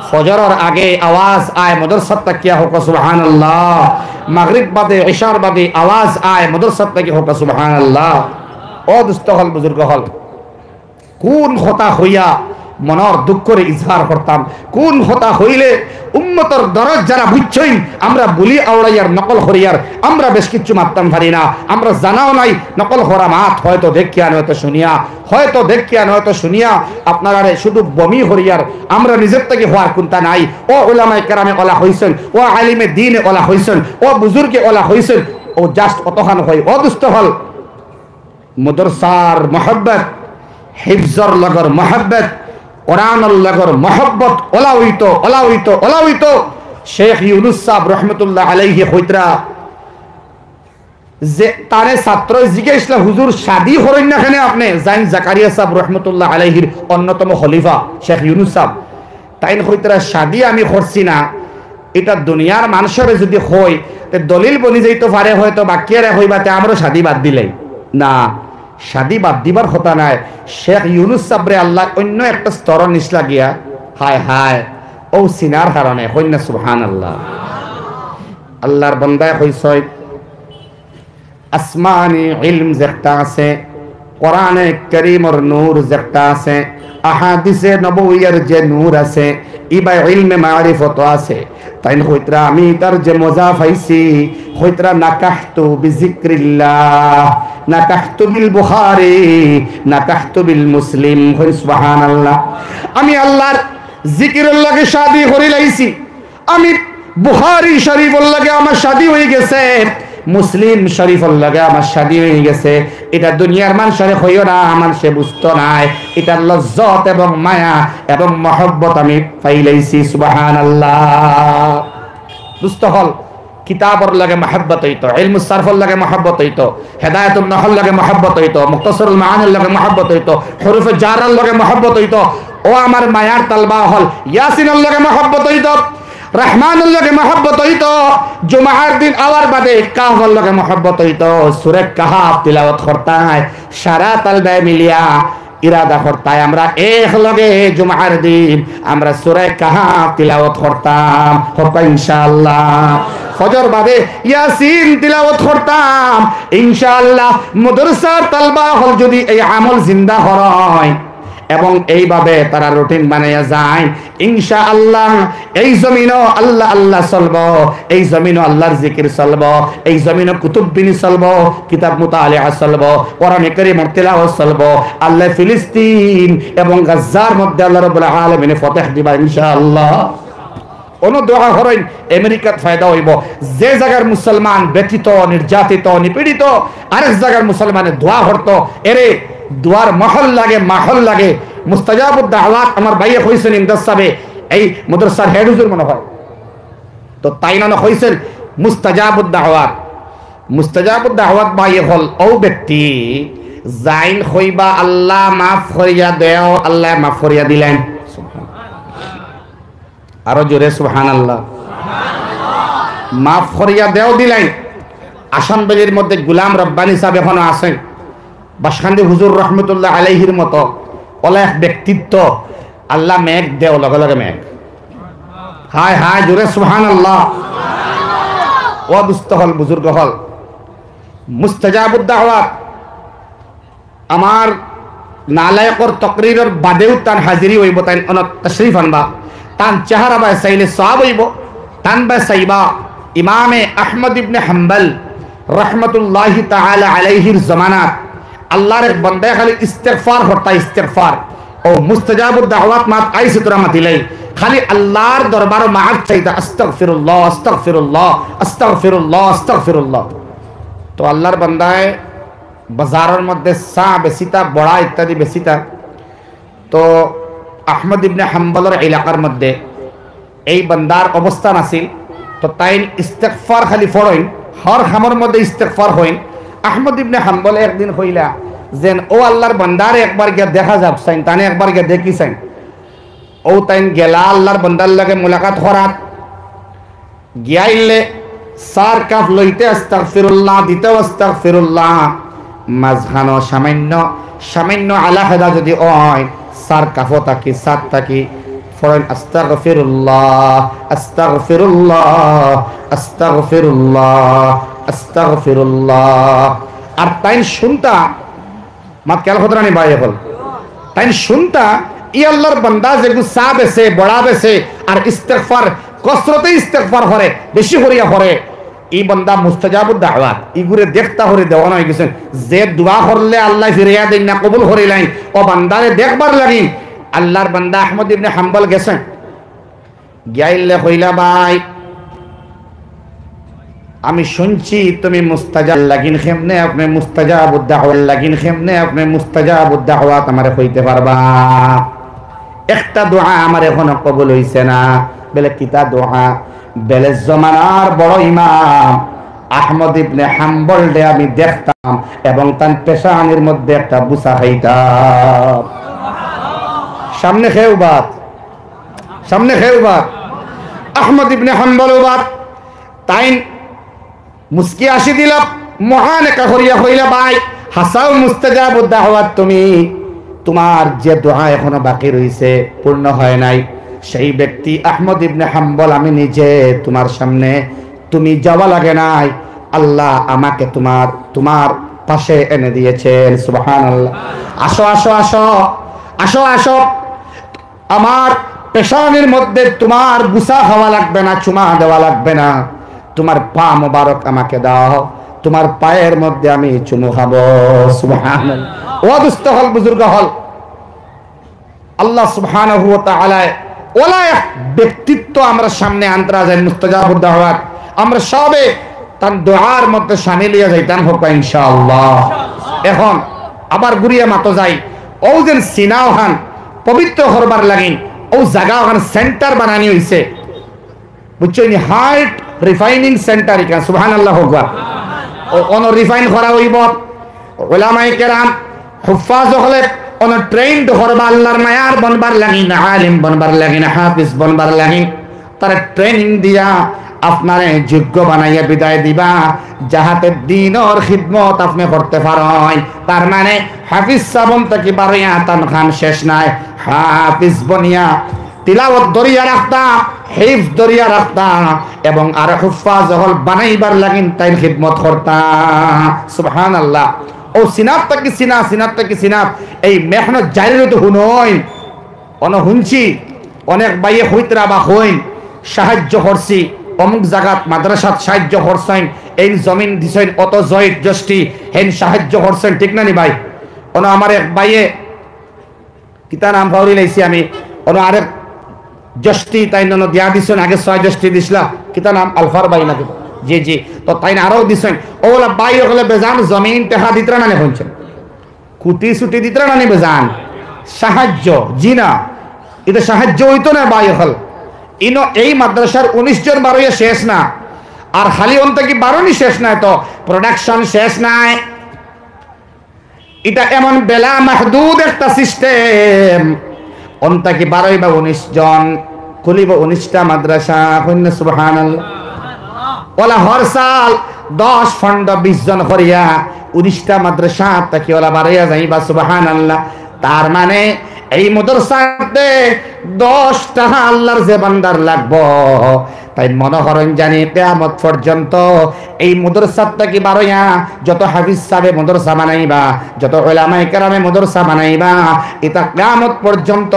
ফজরের আগে আওয়াজ আয় মাদ্রাসাত থেকে হোক সুবহানাল্লাহ মাগরিব বাদে ইশার বাদে আওয়াজ আয় মাদ্রাসাত থেকে হোক সুবহানাল্লাহ ও দুস্থ হল বুজুর্গ হল কোন কথা হইয়া মনের দুঃখের ইজহার করতাম কোন কথা হইলে উম্মতের দরজ যারা বুঝছই আমরা বলি আওড়াইয়ার নকল করিয়ার আমরা বেশ কিছু মারতাম পারি না আমরা জানাও নাই নকল করা মাত হয়তো দেখিয়া নয়তো শুনিয়া আপনারা শুধু বমি হরিয়ার আমরা নিজের থেকে হওয়ার কোনটা নাই ও উলামায়ে কেরামে ওলা হইছেন ও আলিমে দ্বীনে ওলা হইছেন ও বুজুর্গে ওলা হইছেন ও জাস্ট অতখান হয় ও দুস্থ হল মাদ্রাসার মহব্বত হিফজর লগর মহব্বত কোরআনের লগর মহব্বত ওলাউইত শেখ ইউনুস সাহেব রহমতুল্লাহ আলাইহি হইতরা যে তারে ছাত্র জিজ্ঞাসা হুজুর শাদী করেন না কেন আপনি জাইন জাকারিয়া সাহেব রহমতুল্লাহ আলাইহির অন্যতম খলিফা শেখ ইউনুস সাহেব তাইন হইতরা শাদী আমি করছি না এটা দুনিয়ার মানুষের যদি হয় তে দলিল বনি যাইতে পারে হয়তো বাকিয়ারে হইবাতে আমরা শাদী বাদ দিলাই না শাদী বাদ দিবার কথা নাই শেখ ইউনুস সাবরে আল্লাহ অন্য একটা স্তর নিচলা গিয়া হায় হায় ও সিনার কারণে হইনা সুবহানাল্লাহ আল্লাহর বান্দায় হইছয় আসমানি ইলম যেটা আছে কোরআনে কারীমের নূর যেটা আছে আহাদিসে নবওয়ির যে নূর আছে ইবা ইলমে মারিফত আছে তাই হইতরা আমি তার যে মজা পাইছি হইতরা নাকাহতু বিজিক্রিল্লাহ নাকাহতু বিল বুখারী নাকাহতু বিল মুসলিম হই সুবহানাল্লাহ আমি আল্লাহর জিকিরের লাগে শাদী করি লাইছি আমি বুখারী শরীফের লাগে আমার শাদী হয়ে গেছে মুসলিম শরীফের লাগে আমার শাদী হয়ে গেছে এটা দুনিয়ার মানুষের হইও না মানুষে বুঝতো নাই এটা লজ্জত এবং মায়া এবং মহব্বত আমি পাইলাইছি সুবহানাল্লাহ দুস্থ হল কিতাবর লাগে মহব্বত হইতো ইলমুস সারফর লাগে মহব্বত হইতো হেদায়েতুন নহল লাগে মহব্বত হইতো মুখতাসরুল মাআনির লাগে মহব্বত হইতো হুরুফে জারার লাগে মহব্বত হইতো ও আমার মায়ার তালবা হল ইয়াসিনের লাগে মহব্বত হইতো রহমানুর লগে মহব্বত হইতো, জুমার দিন আওয়ার বাদে কাহর লগে মহব্বত হইতো, সূরা কাহাফ তিলাওয়াত করতাই, সারা তালবে মিলিয়া ইরাদা করতাই আমরা এক লগে জুমার দিন আমরা সূরা কাহাফ তিলাওয়াত করতাম, হোক ইনশাআল্লাহ। ফজর বাদে ইয়াসিন তিলাওয়াত করতাম ইনশাআল্লাহ। মাদ্রাসার তালবা হল যদি এই আমল জিন্দা হয় এবং এইভাবে তারা রুটিন বানাইয়া যায়, ইনশাআল্লাহ এই জমিনও আল্লাহ আল্লাহ চলবো, এই জমিনও আল্লাহর জিকির চলবো, এই জমিনও কুতুববিনী চলবো, কিতাব মুতালিয়া চলবো, কোরআন কারীম তিলাওয়াত চলবো। আল্লাহ ফিলিস্তিন এবং গাজ্জার মধ্যে আল্লাহ রাব্বুল আলামিন ফতহ দিবা ইনশাআল্লাহ। কোন দোয়া করেন আমেরিকাত ফায়দা হইব। যে জায়গার মুসলমান ব্যথিত, নির্যাতিত, নিপীড়িত, আরেক জায়গার মুসলমানের দোয়া করতো, এরে দোয়ার মহল লাগে, মাহল লাগে। মুস্তাজাবুদ দাওয়াত আমার ভাইয়ে কইছেন ইমদাদ সাহেব, এই মাদ্রাসার হেড হুজুর মনে হয়, তো তাই না কইছেন মুস্তাজাবুদ দাওয়াত। মুস্তাজাবুদ দাওয়াত ভাইয়ে হল ও ব্যক্তি জাইন হইবা আল্লাহ মাফ করিয়া দেও, আল্লাহ মাফ করিয়া দিলেন। আরো জোরে সুবহানাল্লাহ। মাফ করিয়া দেও দিলেন। আসামবাড়ির মধ্যে গোলাম রব্বানি সাহেব এখনো আছেন, বাসখান্দি হুজুর রহমতুল্লাহ আলাইহির মতো অনেক ব্যক্তিত্ব, আল্লাহ মেঘ দেও লগে লগে মেঘ। হায় হায় জোরে সুবহানাল্লাহ। ও দুস্থ হল, বুজুর্গ হল, মুস্তাজাবুদ দাওয়াত আমার নালায়কর তকরিরের বাদেও তান হাজিরি হইব, তাই অনেক তশরিফ আনবা, তান চেহারা বাই চাইলে সওয়াব হইব, তান বাই চাইবা ইমামে আহমদ ইবনে হাম্বল রহমতুল্লাহি তাআলা আলাইহির জমানাত আল্লাহর এক বান্দা খালি ইস্তিগফার করতা, ইস্তিগফার ও মুস্তাজাবুদ দাওয়াত মাত আইছে তোরা মাতিলাই, খালি আল্লাহর দরবারে মাআফ চাইতা, আস্তাগফিরুল্লাহ আস্তাগফিরুল্লাহ আস্তাগফিরুল্লাহ আস্তাগফিরুল্লাহ। তো আল্লাহর বান্দায় বাজারের মধ্যে চা বেচিতা, বড়া ইত্যাদি বেচিতা। তো আহমদ ইবনে হাম্বলের এলাকার মধ্যে এই বান্দার অবস্থান আছিল। তো তাই ইস্তিগফার খালি পড়েন, হর খামর মধ্যে ইস্তিগফার হইন। আহমদ ইবনে হাম্বল একদিন হইলা যেন ও আল্লাহর বান্দারে একবার গিয়ে দেখা যাব চাইন, তানে একবার গিয়ে দেখি চাইন। ও তাইন গেলা আল্লাহর বান্দার লগে মুলাকাত করাত, গিয়াইলে সার কাপ লইতে আস্তাগফিরুল্লাহ দিতে আস্তাগফিরুল্লাহ, মাঝখানো সামান্য সামান্য আলাদা যদি হয় সার কাফো থাকি সাত থাকি ফরেন আস্তাগফিরুল্লাহ আস্তাগফিরুল্লাহ আস্তাগফিরুল্লাহ আস্তাগফিরুল্লাহ। আর তাই শুনতা মাত কেল খতরানি ভাই হল, তাই শুনতা ই আল্লাহর বান্দা যে গুসা বেছে বড়া বেছে আর ইস্তিগফার কসরতে ইস্তিগফার করে, বেশি করিয়া করে, এই বান্দা মুস্তাজাবুদ দাওয়াত ইগুরে দেখতা হরে দেওয়া হয়ে গেছেন। যে দোয়া করলে আল্লাহ ফিরিয়া দেন না, কবুল করিলেন, ও বান্দারে দেখবার লাগি আল্লাহর বান্দা আহমদ ইবনে হাম্বল গেছেন। গিয়াইলে কইলা ভাই আমি শুনছি তুমি মুস্তাজাব লাগিন খেমনে আপনি মুস্তাজাবুদ দাওয়াত লাগিন খেমনে আপনি মুস্তাজাবুদ দাওয়াত আমারে কইতে পারবা? একটা দোয়া আমার এখনো কবুল হইছে না। বলে কিতা দোয়া? বেলে জমানার বড় ইমাম আহমদ ইবনে হাম্বল দে আমি দেখতাম এবং তার পেশানির মধ্যে একটা বুসা খাইতাম। সামনে খেউ বাত, সামনে খেউ বাত, আহমদ ইবনে হাম্বল বাত। তাই মুস্কি আসি দিল, মহান একা করিয়া হইলা ভাই হাসাও মুস্তাজাবুদ দাওয়াত, তুমি তোমার যে দোয়া এখনো বাকি রয়েছে পূর্ণ হয় নাই, সেই ব্যক্তি আহমদ ইবনে হাম্বল আমি নিজে তোমার সামনে, তুমি যাওয়া লাগে নাই, আল্লাহ আমাকে তোমার তোমার পাশে এনে দিয়েছেন। সুবহানাল্লাহ। আসো আসো আসো আসো আসো, আমার পেশানির মধ্যে তোমার বুসা খাওয়া লাগবে না, চুমা দেওয়া লাগবে না, তোমার পা মোবারক আমাকে দাও, তোমার পায়ের মধ্যে আমি চুমু খাবো। সুবহানাল্লাহ। ও দুস্থ হল, বুজুর্গ হল, আল্লাহ সুবহানাহু ওয়া তাআলা ওলা ব্যক্তিত্ব আমরা সামনে আনতে যাই মুস্তাজাবুদ দাওয়াত, আমরা সবে তার দোয়ার মধ্যে শামিল হয়ে যাইতাম হোক ইনশাআল্লাহ। এখন আবার ঘুরিয়ে মাতো যাই, ও যেন সিনাও খান পবিত্র করবার লাগিন ও জায়গা ওখানে সেন্টার বানানি হয়েছে, বুঝছেন? হার্ট রিফাইনিং সেন্টার এখানে। সুবহানাল্লাহ হোক। ও কোন রিফাইন করা হইব, ওলামায়ে কেরাম হুফাজ হলে কোন ট্রেন্ড করবা আল্লাহর মায়ার বনবার লাগিন, আলিম বনবার লাগিন, হাফিজ বনবার লাগিন, তারা ট্রেনিং দিয়া আপনারে যোগ্য বানাইয়া বিদায় দিবা, যাহাতে দ্বীনের খিদমত আপনি করতে পারেন। তার মানে হাফিজ সাবন থেকে বারোয়া তানখান শেষ নাই, হাফিজ বনিয়া তিলাওয়াত দরিয়া রাখতা, হিফজ দরিয়া রাখতা, এবং আর হুফাজ হল বানাইবার লাগিন তাই খিদমত করতা। সুবহানাল্লাহ। ও সিনাত থেকে সিনাত থেকে সিনাত এই মেহনত জারি তো হুনই শুনছি অনেক বাইয়ে হইতরা বা হইন সাহায্য করছি, অমুক জায়গাত মাদ্রাসাত সাহায্য করছেন, এই জমিন দিছেন, অত জয়িত জষ্টি হেন সাহায্য করছেন, ঠিক না নি ভাই? আমার এক বাইয়ে কিতা নাম ভাউরি লাইছি আমি, আরেক জষ্টি তাই দিয়া দিছেন, আগে 6 জষ্টি দিছিলা, কিতা নাম আলফার বাই নাকি? জি জি, তো তাই না আরো দিছেন। ওলা বাই হলে বেজান জমিন টেহা দিতরা না শুনছেন, কুটি ছুটি দিতরা না বেজান সাহায্য। জি না, এটা সাহায্য হইতো না বাই হল ইনো এই মাদ্রাসার 19 জন 12 শেষ না, আর খালি অন্ত কি 12 শেষ নাই, তো প্রোডাকশন শেষ নাই। এটা এমন বেলা মাহদুদ একটা সিস্টেম, অন্ত কি 12 বা 19 জন খুলিব 19টা মাদ্রাসা। সুবহানাল্লাহ। ওলা হর সাল 10 ফন্ড 20 জন করিয়া 19টা মাদ্রাসা তাকে ওলা বাড়াইয়া যাইবা। সুবহানাল্লাহ। তার মানে এই মাদ্রাসাতে 10 টাকা আল্লাহর যে বান্দার লাগবো, তাই মনে করেন জানি কিয়ামত পর্যন্ত এই মাদ্রাসাটা কি বারোয়া যত হাফিজ সাহেব মাদ্রাসা বানাইবা, যত উলামায়ে কেরামে মাদ্রাসা বানাইবা, এটা কিয়ামত পর্যন্ত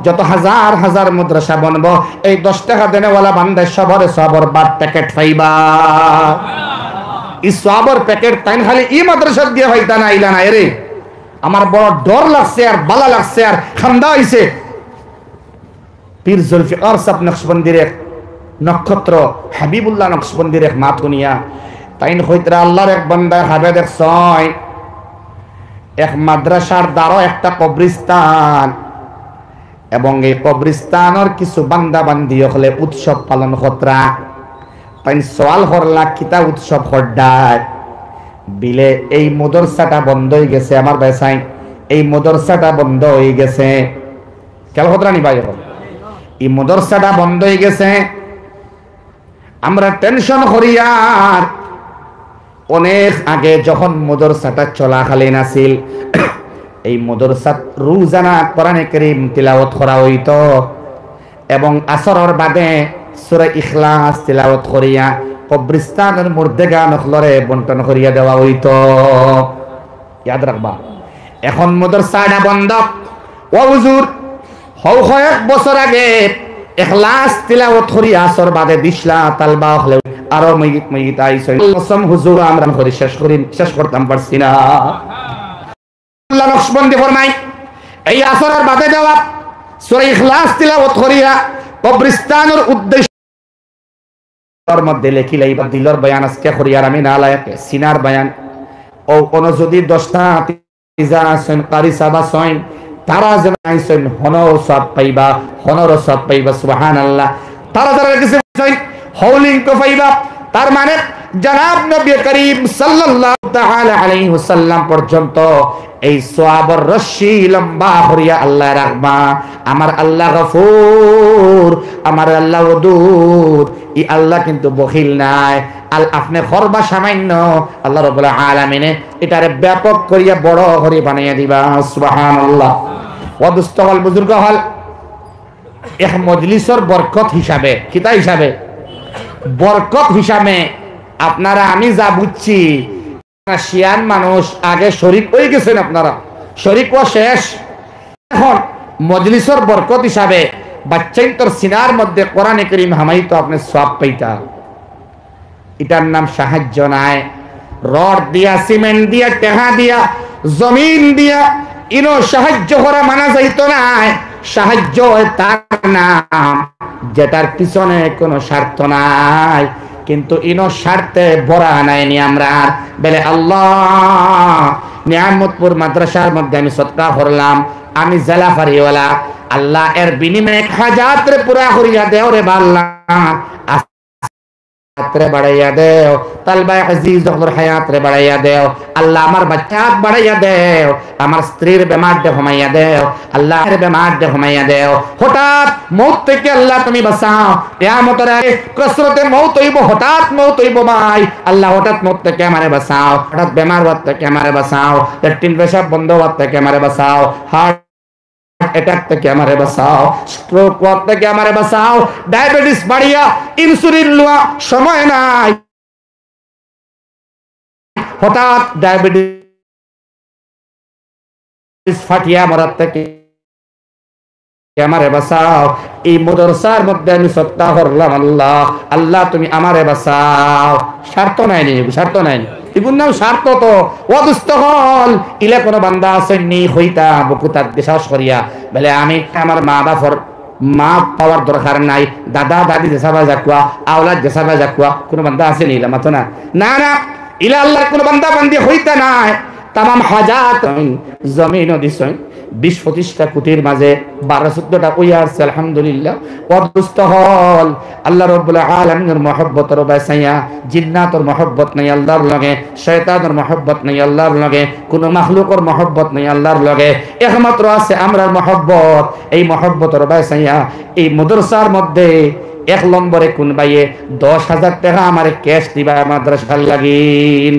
যত হাজার হাজার মাদ্রাসা বানবো, এই 10 টাকা দেনেওয়ালা বান্দা সবরে সবর বাট প্যাকেট পাইবা। এই সবর প্যাকেট তাই খালি এই মাদ্রাসা দিয়ে হইতা না আইলা না রে। আমার বড় ডর লাগছে আর বালা লাগছে আর খান্দা হইছে। পীর জুলফিকার সাহেব নকশবন্দির এক নক্ষত্র হাবিবুল্লাহ নকশবন্দির এক মাতুনিয়া তাইন হইতরা আল্লাহর এক বান্দা হাবে দেখছয়, এক মাদ্রাসার দ্বারা একটা কবরিস্তান, এবং এই কবরিস্তানের কিছু বান্দা বান্দি হলে উৎসব পালন খতরা। তাই সওয়াল করলা কিতা উৎসব হড্ডায় বিলে এই মাদ্রাসাটা বন্ধ হয়ে গেছে। আমার বেসাই এই মাদ্রাসাটা বন্ধ হয়ে গেছে, কেন খতরানি ভাই? এই মাদ্রাসাটা বন্ধ হয়ে গেছে, আমরা টেনশন করিয়া অনেক আগে যখন মাদ্রাসাটা চলাকালীন আছিল, এই মাদ্রাসাত রোজানা কোরআনে কারীম তিলাওয়াত করা হইতো, এবং আসরের বাদে সূরা ইখলাস তিলাওয়াত করিয়া কবরিস্তানের মুর্দেগা নখলরে বন্টন করিয়া দেওয়া হইতো। ইয়াদ রাখবা। এখন মাদ্রাসাটা বন্ধ। ও হুজুর, হও কয়েক বছর আগে ইখলাস তিলাওয়াত করিয়া আসর বাদে দিশলা তালবা হলে আরো মইত আইছে। কসম হুজুর আমরা করে শেষ করতাম পারছি না। আল্লাহ নকশবন্দি ফরমাই এই আসরের বাদে দেওয়া সূরা ইখলাস তিলাওয়াত করিয়া কবরিস্তানের উদ্দেশ্য মধ্যে লেখি লাইবা দিলর বয়ান আজকে করিয়ার আমি না লায়ক সিনার বয়ান। ও কোন যদি 10টা তিজা আছেন কারি সাবা সইন তারা যেন আইছেন হনর সব পাইবা, হনর সব পাইবা। সুবহানাল্লাহ। তারা যারা কিছু হৌলিং কো পাইবা। তার মানে জনাব নবী করিম সাল্লাল্লাহু তাআলা আলাইহি ওয়াসাল্লাম পর্যন্ত এই সওয়াবের রশি লম্বা করিয়া আল্লাহ রাখবা। আমার আল্লাহ গফুর, আমার আল্লাহ ওদুদ, এই আল্লাহ কিন্তু বখিল নাই। আপনি খরবা সামান্য, আল্লাহ রাব্বুল আলামিনে এটারে ব্যাপক করিয়া বড় করে বানাইয়া দিবা। সুবহানাল্লাহ। ওয়াদুস্ত হল বুজুর্গ হল এক মজলিসের বরকত হিসাবে, কিতা হিসাবে? বরকত হিসাবে। আপনারা আমি যা বুঝছি শিয়ান মানুষ আগে শরীক হয়ে গেছেন, আপনারা শরীক ও শেষ। এখন মজলিসের বরকত হিসাবে বাচ্চাই তোর সিনার মধ্যে কোরআনে কারীম হামাইতো আপনি সওয়াব পাইতা। এটার নাম সাহায্য নাই। রড দিয়া, সিমেন্ট দিয়া, টেহা দিয়া, জমিন দিয়া ইনো সাহায্য করা মানা যাইতো না। সাহায্য তার নাম যেটার পিছনে কোনো স্বার্থ নাই, কিন্তু ইনো স্বার্থে ভরা নাইনি আমরা বলে আল্লাহ নিয়ামতপুর মাদ্রাসার মধ্যে আমি সদকা করলাম, আমি জেলা ফারিওয়ালা, আল্লাহ এর বিনিময়ে হাজাত পুরা করিয়া দেও রে আল্লাহ। হাতরে বাড়াইয়া দেও, তালবাই আজিজ যখন হায়াতরে বাড়াইয়া দেও, আল্লাহ আমার বাচ্চাত বাড়াইয়া দেও, আমার স্ত্রীর বেমার দে ঘুমাইয়া দেও, আল্লাহর বেমার দে ঘুমাইয়া দেও। হঠাৎ মৌত থেকে আল্লাহ তুমি বাঁচাও, কিয়ামতের আগে কসরতে মৌত হইব, হঠাৎ মৌত হইব ভাই, আল্লাহ হঠাৎ মৌত থেকে আমারে বাঁচাও, হঠাৎ বেমার হওয়ার থেকে আমারে বাঁচাও, ল্যাট্রিন পেশাব বন্ধ হওয়ার থেকে আমারে বাঁচাও, হার্ট অ্যাটাক থেকে আমারে বাঁচাও, স্ট্রোক হওয়ার থেকে আমারে বাঁচাও, ডায়াবেটিস বাড়িয়া ইনসুলিন লওয়া সময় নাই, হঠাৎ ডায়াবেটিস ফাটিয়া মরার থেকে আমারে বাঁচাও। এই মাদ্রাসার মধ্যে আমি সত্তা করলাম আল্লাহ, আল্লাহ তুমি আমারে বাঁচাও। স্বার্থ নাই নি, স্বার্থ নাই এগুর নাম স্বার্থ তো অদুস্থ হল ইলে কোনো বান্দা আসেননি হইতা বকুতার বিশ্বাস করিয়া বলে আমি আমার মা বাপর মা পাওয়ার দরকার নাই, দাদা দাদি যেসাবা যাকুয়া আওলাদ যেসাবা যাকুয়া কোনো বান্দা আসেনি ইলা মাতো না, না না ইলা আল্লাহর কোনো বান্দা বান্দি হইতা নাই। তামাম হাজাত জমিন দিছই 20-25টা কোটির মাঝে 12-14টা কইয়া আছে আলহামদুলিল্লাহ। অদুস্থ হল আল্লাহ রাব্বুল আলামিনের মহব্বতের বাসাইয়া, জিন্নাতের মহব্বত নাই আল্লাহর লগে, শয়তানের মহব্বত নাই আল্লাহর লগে, কোন মাখলুকের মহব্বত নাই আল্লাহর লগে, একমাত্র আছে আমরার মহব্বত। এই মহব্বতের বাসাইয়া এই মাদ্রাসার মধ্যে 1 নম্বরে কোন বাইয়ে 10,000 টাকা আমারে ক্যাশ দিবা মাদ্রাসার লাগিন।